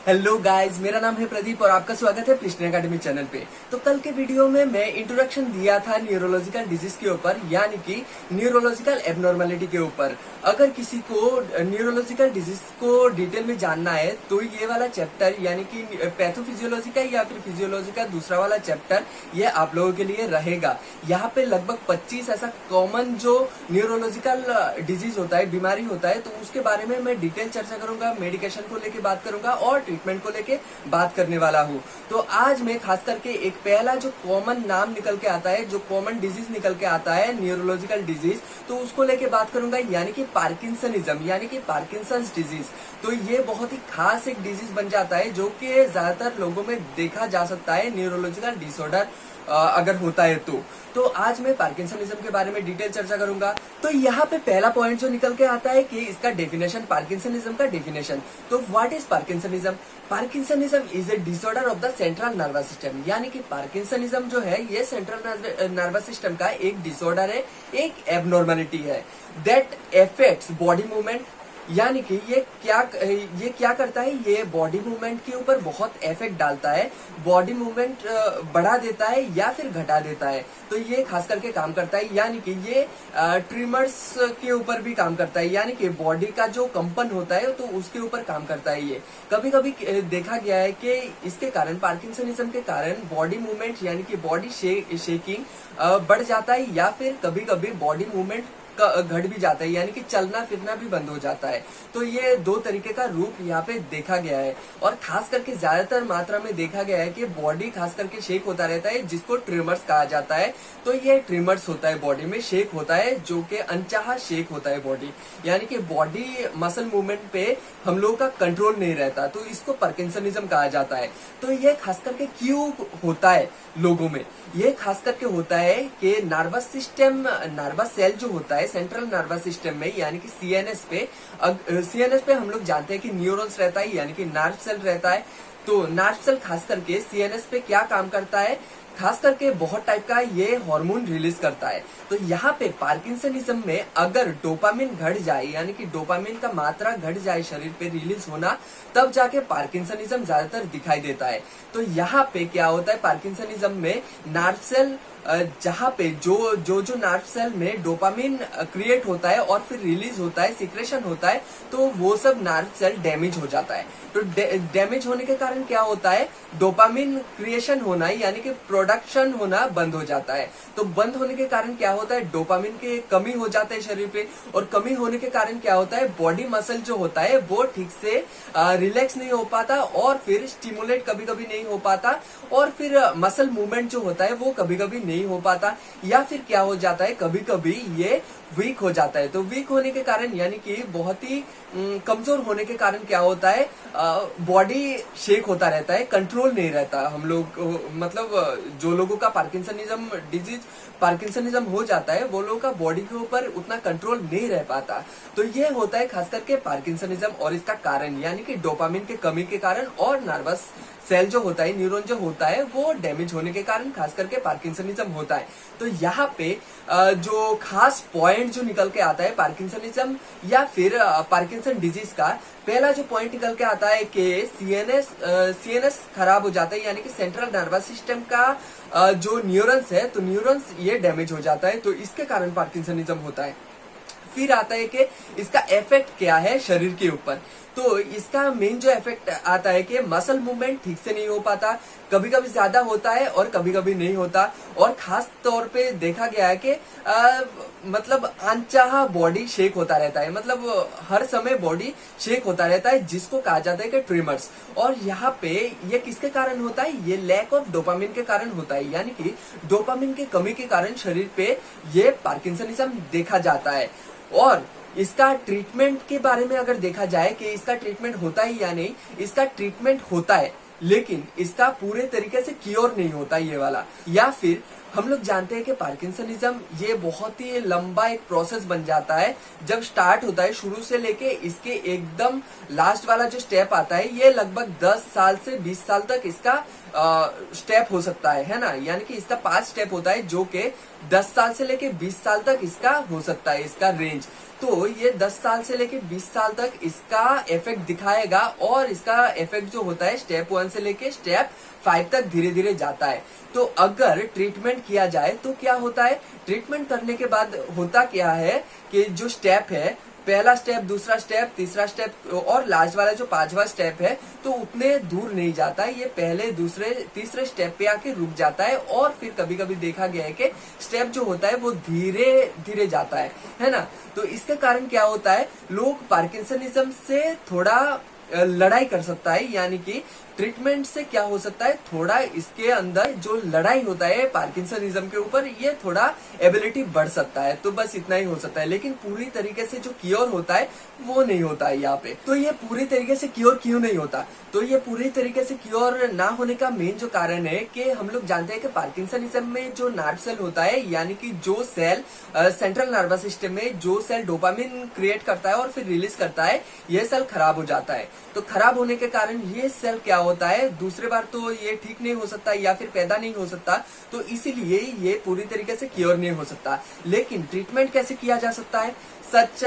Hello guys, मेरा नाम है प्रदीप और आपका स्वागत है प्रिश्न एकेडमी चैनल पे। तो कल के वीडियो में मैं इंट्रोडक्शन दिया था न्यूरोलॉजिकल डिजीज के ऊपर, यानी कि न्यूरोलॉजिकल एबनॉर्मलिटी के ऊपर। अगर किसी को न्यूरोलॉजिकल डिजीज को डिटेल में जानना है तो ये वाला चैप्टर यानी कि पैथोफिजियोलॉजी का या फिर फिजियोलॉजी का दूसरा वाला चैप्टर ये आप लोगों के लिए रहेगा। यहाँ पे लगभग 25 ऐसा कॉमन जो न्यूरोलॉजिकल डिजीज होता है, बीमारी होता है, तो उसके बारे में मैं डिटेल चर्चा करूंगा, मेडिकेशन को लेके बात करूंगा और ट्रीटमेंट को लेके बात करने वाला हूँ। तो आज मैं खास करके एक पहला जो कॉमन नाम निकल के आता है, जो कॉमन डिजीज निकल के आता है न्यूरोलॉजिकल डिजीज, तो उसको लेके बात करूंगा, यानी कि पार्किंसनिज्म यानी कि पार्किंसंस डिजीज। तो ये बहुत ही खास एक डिजीज बन जाता है जो कि ज्यादातर लोगों में देखा जा सकता है न्यूरोलॉजिकल डिसऑर्डर अगर होता है तो आज मैं पार्किंसनिज्म के बारे में डिटेल चर्चा करूंगा। तो यहाँ पे पहला पॉइंट जो निकल के आता है कि इसका डेफिनेशन, पार्किंसनिज्म का डेफिनेशन। तो what is parkinsonism? Parkinsonism is a disorder of the central nervous system, यानी कि पार्किंसनिज्म जो है ये सेंट्रल नर्वस सिस्टम का एक डिसऑर्डर है, एक एबनॉर्मलिटी है दैट अफेक्ट्स बॉडी मूवमेंट। यानी कि ये क्या करता है, ये बॉडी मूवमेंट के ऊपर बहुत इफेक्ट डालता है, बॉडी मूवमेंट बढ़ा देता है या फिर घटा देता है। तो ये खास करके काम करता है, यानी कि ये ट्रिमर्स के ऊपर भी काम करता है, यानी कि बॉडी का जो कंपन होता है तो उसके ऊपर काम करता है। ये कभी कभी देखा गया है कि इसके कारण, पार्किंसनिज्म के कारण बॉडी मूवमेंट यानी कि बॉडी शेकिंग बढ़ जाता है या फिर कभी कभी बॉडी मूवमेंट घट भी जाता है, यानी कि चलना फिरना भी बंद हो जाता है। तो ये दो तरीके का रूप यहाँ पे देखा गया है और खास करके ज्यादातर मात्रा में देखा गया है कि बॉडी खास करके शेक होता रहता है, जिसको ट्रिमर्स कहा जाता है। तो ये ट्रिमर्स होता है, बॉडी में शेक होता है, जो कि अनचाहा शेक होता है बॉडी, यानी कि बॉडी मसल मूवमेंट पे हम लोगों का कंट्रोल नहीं रहता, तो इसको पार्किंसनिज्म कहा जाता है। तो ये खास करके क्यों होता है लोगों में? ये खास करके होता है कि नर्वस सिस्टम, नर्वस सेल जो होता है सेंट्रल नर्वस सिस्टम में, यानी कि सीएनएस पे हम लोग जानते हैं कि न्यूरॉन्स रहता है, यानी कि नर्व सेल रहता है। तो नर्व सेल खास करके सीएनएस पे क्या काम करता है, खास करके बहुत टाइप का ये हार्मोन रिलीज करता है। तो यहाँ पे पार्किंसनिज्म में अगर डोपामिन घट जाए, यानी कि डोपामिन का मात्रा घट जाए शरीर पे रिलीज होना, तब जाके पार्किंसनिज्म ज्यादातर दिखाई देता है। तो यहाँ पे क्या होता है, पार्किंसनिज्म में नर्व सेल जहाँ पे जो नर्व सेल में डोपामिन क्रिएट होता है और फिर रिलीज होता है, सिक्रेशन होता है, तो वो सब नर्व सेल डैमेज हो जाता है। तो डैमेज होने के कारण क्या होता है, डोपामिन क्रिएशन होना यानी कि प्रोडक्शन होना बंद हो जाता है। तो बंद होने के कारण क्या होता है, डोपामिन की कमी हो जाता है शरीर पे, और कमी होने के कारण क्या होता है, बॉडी मसल जो होता है वो ठीक से रिलैक्स नहीं हो पाता और फिर स्टिमुलेट कभी कभी नहीं हो पाता, और फिर मसल मूवमेंट जो होता है वो कभी कभी नहीं हो पाता, या फिर क्या हो जाता है, कभी कभी ये वीक हो जाता है। तो वीक होने के कारण यानी कि बहुत ही कमजोर होने के कारण क्या होता है, बॉडी शेक होता रहता है, कंट्रोल नहीं रहता। हम लोग मतलब जो लोगों का पार्किंसनिज्म हो जाता है वो लोगों का बॉडी के ऊपर उतना कंट्रोल नहीं रह पाता। तो ये होता है खास करके पार्किंसनिज्म, और इसका कारण यानी कि डोपामिन के कमी के कारण और नर्वस सेल जो होता है, न्यूरॉन जो होता है, वो डैमेज होने के कारण खास करके पार्किंसनिज्म होता है। तो यहाँ पे जो खास पॉइंट जो निकल के आता है पार्किंसनिज्म या फिर पार्किंसन डिजीज का, पहला जो पॉइंट निकल के आता है कि सीएनएस खराब हो जाता है, यानी कि सेंट्रल नर्वस सिस्टम का जो न्यूरॉन्स है, तो न्यूरॉन्स ये डैमेज हो जाता है, तो इसके कारण पार्किंसनिज्म होता है। फिर आता है कि इसका इफेक्ट क्या है शरीर के ऊपर। तो इसका मेन जो इफेक्ट आता है कि मसल मूवमेंट ठीक से नहीं हो पाता, कभी कभी ज्यादा होता है और कभी कभी नहीं होता, और खास तौर पे देखा गया है कि मतलब अनचाहा बॉडी शेक होता रहता है, मतलब हर समय बॉडी शेक होता रहता है, जिसको कहा जाता है कि ट्रिमर्स। और यहाँ पे ये किसके कारण होता है, ये लैक ऑफ डोपामिन के कारण होता है, यानी कि डोपामिन की कमी के कारण शरीर पे ये पार्किंसनिज्म देखा जाता है। और इसका ट्रीटमेंट के बारे में अगर देखा जाए कि इसका ट्रीटमेंट होता है या नहीं, इसका ट्रीटमेंट होता है, लेकिन इसका पूरे तरीके से क्योर नहीं होता ये वाला। या फिर हम लोग जानते हैं कि पार्किंसनिज्म ये बहुत ही लंबा एक प्रोसेस बन जाता है। जब स्टार्ट होता है शुरू से लेके इसके एकदम लास्ट वाला जो स्टेप आता है, ये लगभग 10 साल से 20 साल तक इसका स्टेप हो सकता है ना, यानी कि इसका 5 स्टेप होता है, जो कि 10 साल से लेके 20 साल तक इसका हो सकता है, इसका रेंज। तो ये 10 साल से लेके 20 साल तक इसका इफेक्ट दिखाएगा और इसका इफेक्ट जो होता है स्टेप 1 से लेके स्टेप 5 तक धीरे धीरे जाता है। तो अगर ट्रीटमेंट किया जाए तो क्या होता है, ट्रीटमेंट करने के बाद होता क्या है कि जो स्टेप है, पहला स्टेप, दूसरा स्टेप, तीसरा स्टेप और लास्ट वाला जो 5वां स्टेप है, तो उतने दूर नहीं जाता है। ये पहले, दूसरे, तीसरे स्टेप पे आके रुक जाता है और फिर कभी कभी देखा गया है कि स्टेप जो होता है वो धीरे धीरे जाता है ना। तो इसके कारण क्या होता है, लोग पार्किंसनिज्म से थोड़ा लड़ाई कर सकता है, यानी कि ट्रीटमेंट से क्या हो सकता है, थोड़ा इसके अंदर जो लड़ाई होता है पार्किंसनिज्म के ऊपर, ये थोड़ा एबिलिटी बढ़ सकता है। तो बस इतना ही हो सकता है, लेकिन पूरी तरीके से जो क्योर होता है वो नहीं होता है यहाँ पे। तो ये पूरी तरीके से क्योर क्यों नहीं होता, तो ये पूरी तरीके से क्योर ना होने का मेन जो कारण है कि हम लोग जानते हैं कि पार्किंसनिज्म में जो नर्व सेल होता है, यानी कि जो सेल सेंट्रल नर्वस सिस्टम में जो सेल डोपामिन क्रिएट करता है और फिर रिलीज करता है, ये सेल खराब हो जाता है। तो खराब होने के कारण ये सेल क्या होता है, दूसरे बार तो ये ठीक नहीं हो सकता या फिर पैदा नहीं हो सकता, तो इसीलिए ये पूरी तरीके से क्योर नहीं हो सकता। लेकिन ट्रीटमेंट कैसे किया जा सकता है, सच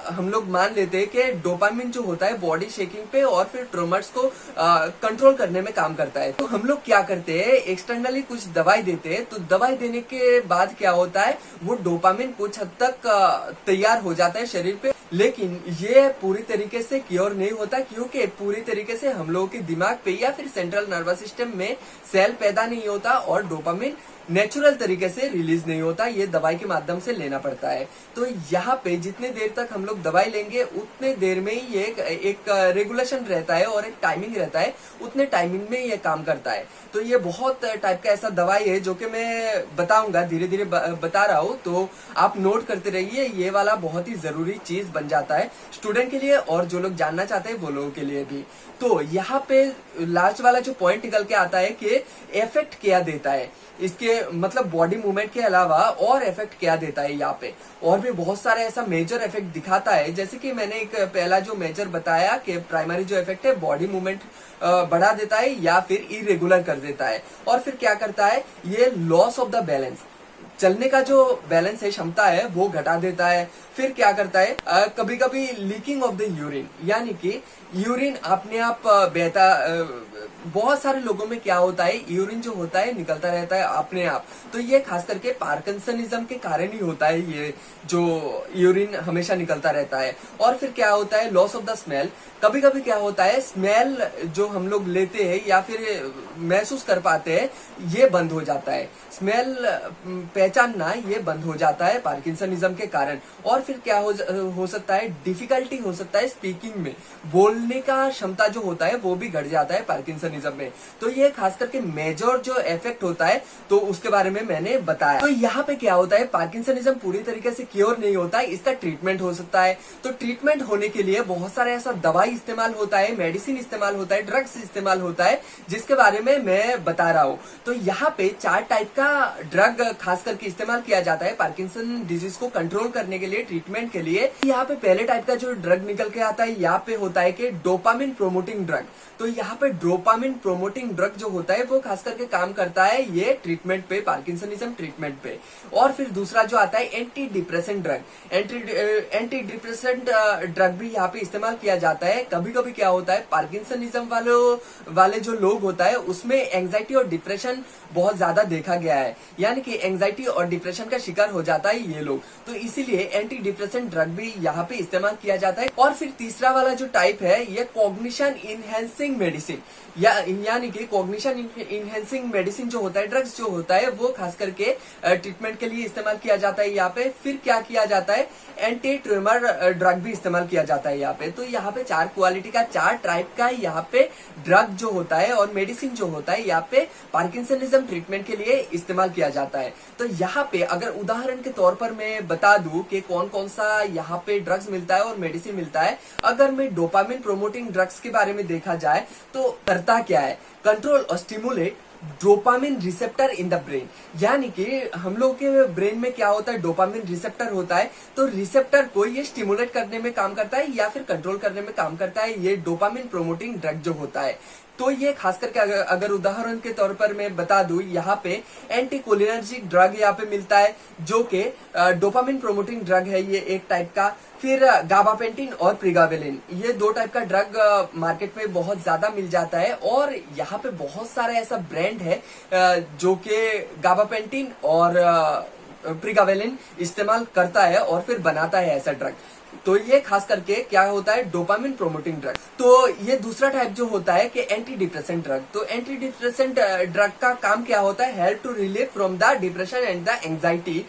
हम लोग मान लेते हैं कि डोपामिन जो होता है बॉडी शेकिंग पे और फिर ट्रोमर्स को कंट्रोल करने में काम करता है। तो हम लोग क्या करते हैं, एक्सटर्नली कुछ दवाई देते हैं, तो दवाई देने के बाद क्या होता है, वो डोपामिन कुछ हद तक तैयार हो जाता है शरीर पे, लेकिन ये पूरी तरीके से क्योर नहीं होता, क्योंकि पूरी तरीके से हम लोगों के दिमाग पे या फिर सेंट्रल नर्वस सिस्टम में सेल पैदा नहीं होता और डोपामिन नेचुरल तरीके से रिलीज नहीं होता, ये दवाई के माध्यम से लेना पड़ता है। तो यहाँ पे जितने देर तक हम लोग दवाई लेंगे उतने देर में ही ये एक रेगुलेशन रहता है और एक टाइमिंग रहता है, उतने टाइमिंग में ये काम करता है। तो ये बहुत टाइप का ऐसा दवाई है जो कि मैं बताऊंगा, धीरे धीरे बता रहा हूँ, तो आप नोट करते रहिए। ये वाला बहुत ही जरूरी चीज बन जाता है स्टूडेंट के लिए और जो लोग जानना चाहते हैं वो लोगों के लिए भी। तो यहाँ पे लास्ट वाला जो पॉइंट निकल के आता है कि इफेक्ट क्या देता है, इसके मतलब बॉडी मूवमेंट के अलावा और इफेक्ट क्या देता है यहाँ पे, और भी बहुत सारे ऐसा मेजर इफेक्ट दिखाता है। जैसे कि मैंने एक पहला जो मेजर बताया कि प्राइमरी जो इफेक्ट है बॉडी मूवमेंट बढ़ा देता है या फिर इरेगुलर कर देता है, और फिर क्या करता है, ये लॉस ऑफ द बैलेंस, चलने का जो बैलेंस है, क्षमता है, वो घटा देता है। फिर क्या करता है, कभी कभी लीकिंग ऑफ द यूरिन, यानी कि यूरिन अपने आप बहता, बहुत सारे लोगों में क्या होता है, यूरिन जो होता है निकलता रहता है अपने आप। तो ये खास करके पार्किंसनिज्म के कारण ही होता है, ये जो यूरिन हमेशा निकलता रहता है। और फिर क्या होता है, लॉस ऑफ द स्मेल, कभी कभी क्या होता है, स्मेल जो हम लोग लेते हैं या फिर महसूस कर पाते हैं, ये बंद हो जाता है, स्मेल पहचानना ये बंद हो जाता है पार्किंसनिज्म के कारण। और फिर क्या हो सकता है, डिफिकल्टी हो सकता है स्पीकिंग में, बोलने का क्षमता जो होता है वो भी घट जाता है पार्किंसनिज्म में। तो ये खास करके मेजर जो इफेक्ट होता है, तो उसके बारे में मैंने बताया। तो यहाँ पे क्या होता है, पार्किंसनिज्म पूरी तरीके से क्योर नहीं होता है, इसका ट्रीटमेंट हो सकता है। तो ट्रीटमेंट होने के लिए बहुत सारे ऐसा दवाई इस्तेमाल होता है, मेडिसिन इस्तेमाल होता है, ड्रग्स इस्तेमाल होता है, जिसके बारे में मैं बता रहा हूँ। तो यहाँ पे 4 टाइप का ड्रग खास करके इस्तेमाल किया जाता है पार्किंसन डिजीज को कंट्रोल करने के लिए, ट्रीटमेंट के लिए। यहाँ पे पहले टाइप का जो ड्रग निकल के आता है, यहाँ पे होता है कि डोपामिन प्रोमोटिंग ड्रग। तो यहाँ पे डोपामिन प्रोमोटिंग ड्रग जो होता है वो खास करके काम करता है ये ट्रीटमेंट पे, पार्किंसनिज्म ट्रीटमेंट पे। और फिर दूसरा जो आता है anti depressant drug, anti depressant drug भी यहाँ पे इस्तेमाल किया जाता है। कभी कभी क्या होता है, पार्किंसनिज्म वाले जो लोग होता है उसमें एंजाइटी और डिप्रेशन बहुत ज्यादा देखा गया है, यानी कि एंजाइटी और डिप्रेशन का शिकार हो जाता है ये लोग। तो इसीलिए एंटी डिप्रेसेंट ड्रग भी यहाँ पे इस्तेमाल किया जाता है। और फिर तीसरा वाला जो टाइप है ये कॉग्निशन इनहेंसिंग मेडिसिन, यानी कि कॉग्निशन इनहेंसिंग मेडिसिन जो होता है, ड्रग्स जो होता है, वो खास करके ट्रीटमेंट के लिए इस्तेमाल किया जाता है यहाँ पे। फिर क्या किया जाता है, एंटी ट्यूमर ड्रग भी इस्तेमाल किया जाता है यहाँ पे। तो यहाँ पे 4 क्वालिटी का, 4 टाइप का यहाँ पे ड्रग जो होता है और मेडिसिन जो होता है यहाँ पे पार्किंसनिज्म ट्रीटमेंट के लिए इस्तेमाल किया जाता है। तो यहाँ पे अगर उदाहरण के तौर पर मैं बता दूं कि कौन कौन सा यहाँ पे ड्रग्स मिलता है और मेडिसिन मिलता है। अगर मैं डोपामिन प्रोमोटिंग ड्रग्स के बारे में देखा जाए तो करता क्या है, कंट्रोल और stimulate dopamine receptor in the brain, यानी कि हम लोग के ब्रेन में क्या होता है, डोपामिन रिसेप्टर होता है। तो रिसेप्टर को ये स्टिमुलेट करने में काम करता है या फिर कंट्रोल करने में काम करता है ये डोपामिन प्रोमोटिंग ड्रग जो होता है। तो ये खास करके अगर उदाहरण के तौर पर मैं बता दूं, यहाँ पे एंटीकोलिनर्जिक ड्रग यहाँ पे मिलता है जो कि डोपामिन प्रोमोटिंग ड्रग है, ये एक टाइप का। फिर गाबापेंटिन और प्रिगावेलिन, ये दो टाइप का ड्रग मार्केट में बहुत ज्यादा मिल जाता है। और यहाँ पे बहुत सारा ऐसा ब्रांड है जो कि गाबापेंटिन और प्रिगावेलिन इस्तेमाल करता है और फिर बनाता है ऐसा ड्रग। तो ये खास करके क्या होता है, डोपामिन प्रोमोटिंग ड्रग। तो ये दूसरा टाइप जो होता है कि एंटी डिप्रेसेंट ड्रग। तो एंटी डिप्रेसेंट ड्रग का काम क्या होता है, help to relief from the depression and the anxiety.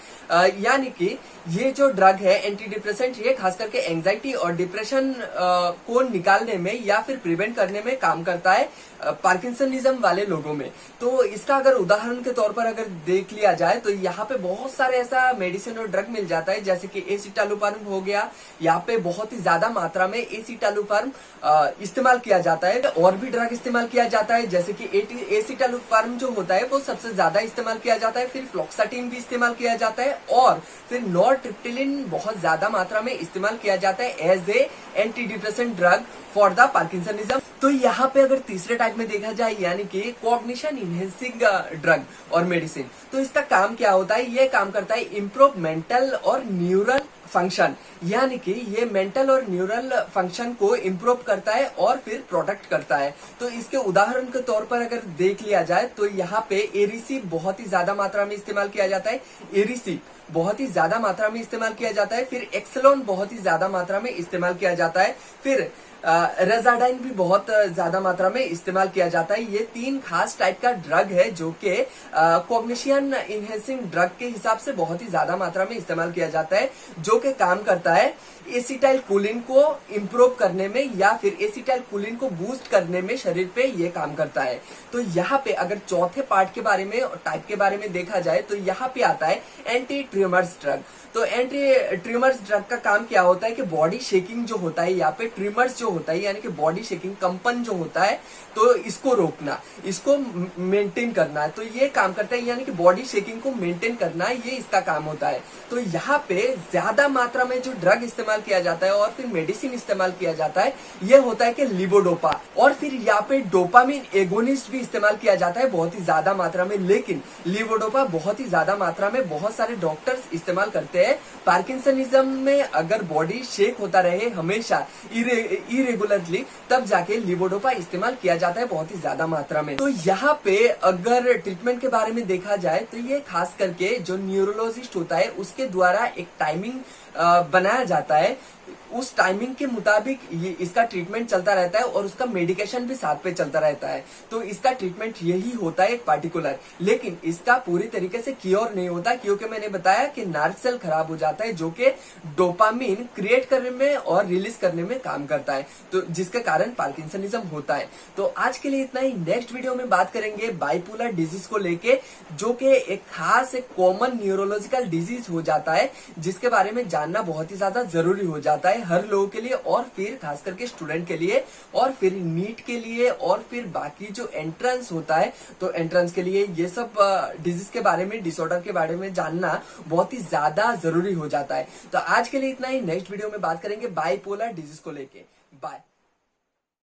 यानी कि ये जो ड्रग है एंटी डिप्रेसेंट, ये खास करके एंजाइटी और डिप्रेशन को निकालने में या फिर प्रिवेंट करने में काम करता है पार्किंसनिज्म वाले लोगों में। तो इसका अगर उदाहरण के तौर पर अगर देख लिया जाए तो यहाँ पे बहुत सारे ऐसा मेडिसिन और ड्रग मिल जाता है, जैसे कि एसिटालोफार्म हो गया। यहाँ पे बहुत ही ज्यादा मात्रा में एसिटालोफार्म इस्तेमाल किया जाता है। और भी ड्रग इस्तेमाल किया जाता है, जैसे कि एसिटालोफार्म जो होता है वो सबसे ज्यादा इस्तेमाल किया जाता है। फिर फ्लोक्साटिन भी इस्तेमाल किया जाता है और फिर नॉरट्रिप्टिलिन बहुत ज्यादा मात्रा में इस्तेमाल किया जाता है as a antidepressant drug for the parkinsonism. तो यहाँ पे अगर तीसरे टाइप में देखा जाए, यानी कि कॉग्निशन इनहेंसिंग ड्रग और मेडिसिन, तो इसका काम क्या होता है, ये काम करता है इम्प्रूव मेंटल और न्यूरल फंक्शन। यानी कि ये मेंटल और न्यूरल फंक्शन को इम्प्रूव करता है और फिर प्रोटेक्ट करता है। तो इसके उदाहरण के तौर पर अगर देख लिया जाए तो यहाँ पे एरिसी बहुत ही ज्यादा मात्रा में इस्तेमाल किया जाता है, एरिसी बहुत ही ज्यादा मात्रा में इस्तेमाल किया जाता है। फिर एक्सलोन बहुत ही ज्यादा मात्रा में इस्तेमाल किया जाता है। फिर रेजाडाइन भी बहुत ज्यादा मात्रा में इस्तेमाल किया जाता है। ये तीन खास टाइप का ड्रग है जो कि कॉग्निशन इनहेंसिंग ड्रग के हिसाब से बहुत ही ज्यादा मात्रा में इस्तेमाल किया जाता है, जो कि काम करता है एसिटाइल कोलिन को इम्प्रूव करने में या फिर एसिटाइल कोलिन को बूस्ट करने में शरीर पे ये काम करता है। तो यहाँ पे अगर चौथे पार्ट के बारे में टाइप के बारे में देखा जाए तो यहाँ पे आता है एंटी ट्रिमर्स ड्रग। तो एंटी ट्रिमर्स ड्रग का काम क्या होता है कि बॉडी शेकिंग जो होता है, यहाँ पे ट्रिमर्स जो होता है यानी कि बॉडी शेकिंग, कंपन जो होता है, तो इसको रोकना, इसको मेंटेन करना है। तो ये काम करता है, यानी कि बॉडी शेकिंग को मेंटेन करना, ये इसका काम होता है। तो यहाँ पे ज्यादा मात्रा में जो ड्रग इस्तेमाल किया जाता है और फिर मेडिसिन इस्तेमाल किया जाता है, ये होता है कि लिवोडोपा। और फिर यहाँ पे डोपामिन एगोनिस्ट भी इस्तेमाल किया जाता है बहुत ही ज्यादा मात्रा में। लेकिन लिवोडोपा बहुत ही ज्यादा मात्रा में बहुत सारे डॉक्टर्स इस्तेमाल करते हैं पार्किंसनिज्म में। अगर बॉडी शेक होता रहे हमेशा इरेगुलरली, तब जाके लिवोडोपा इस्तेमाल किया जाता है बहुत ही ज्यादा मात्रा में। तो यहाँ पे अगर ट्रीटमेंट के बारे में देखा जाए तो ये खास करके जो न्यूरोलॉजिस्ट होता है उसके द्वारा एक टाइमिंग बनाया जाता है। उस टाइमिंग के मुताबिक ये इसका ट्रीटमेंट चलता रहता है और उसका मेडिकेशन भी साथ पे चलता रहता है। तो इसका ट्रीटमेंट यही होता है एक पार्टिकुलर, लेकिन इसका पूरी तरीके से क्योर नहीं होता, क्योंकि मैंने बताया कि नर्व सेल खराब हो जाता है जो कि डोपामिन क्रिएट करने में और रिलीज करने में काम करता है, तो जिसके कारण पार्किंसनिज्म होता है। तो आज के लिए इतना ही। नेक्स्ट वीडियो में बात करेंगे बाइपोलर डिजीज को लेके, जो कि एक खास एक कॉमन न्यूरोलॉजिकल डिजीज हो जाता है, जिसके बारे में जानना बहुत ही ज्यादा जरूरी हो जाता है हर लोगों के लिए, और फिर खास करके स्टूडेंट के लिए, और फिर नीट के लिए, और फिर बाकी जो एंट्रेंस होता है तो एंट्रेंस के लिए ये सब डिजीज के बारे में, डिसऑर्डर के बारे में जानना बहुत ही ज्यादा जरूरी हो जाता है। तो आज के लिए इतना ही। नेक्स्ट वीडियो में बात करेंगे बाइपोलर डिजीज को लेके। बाय।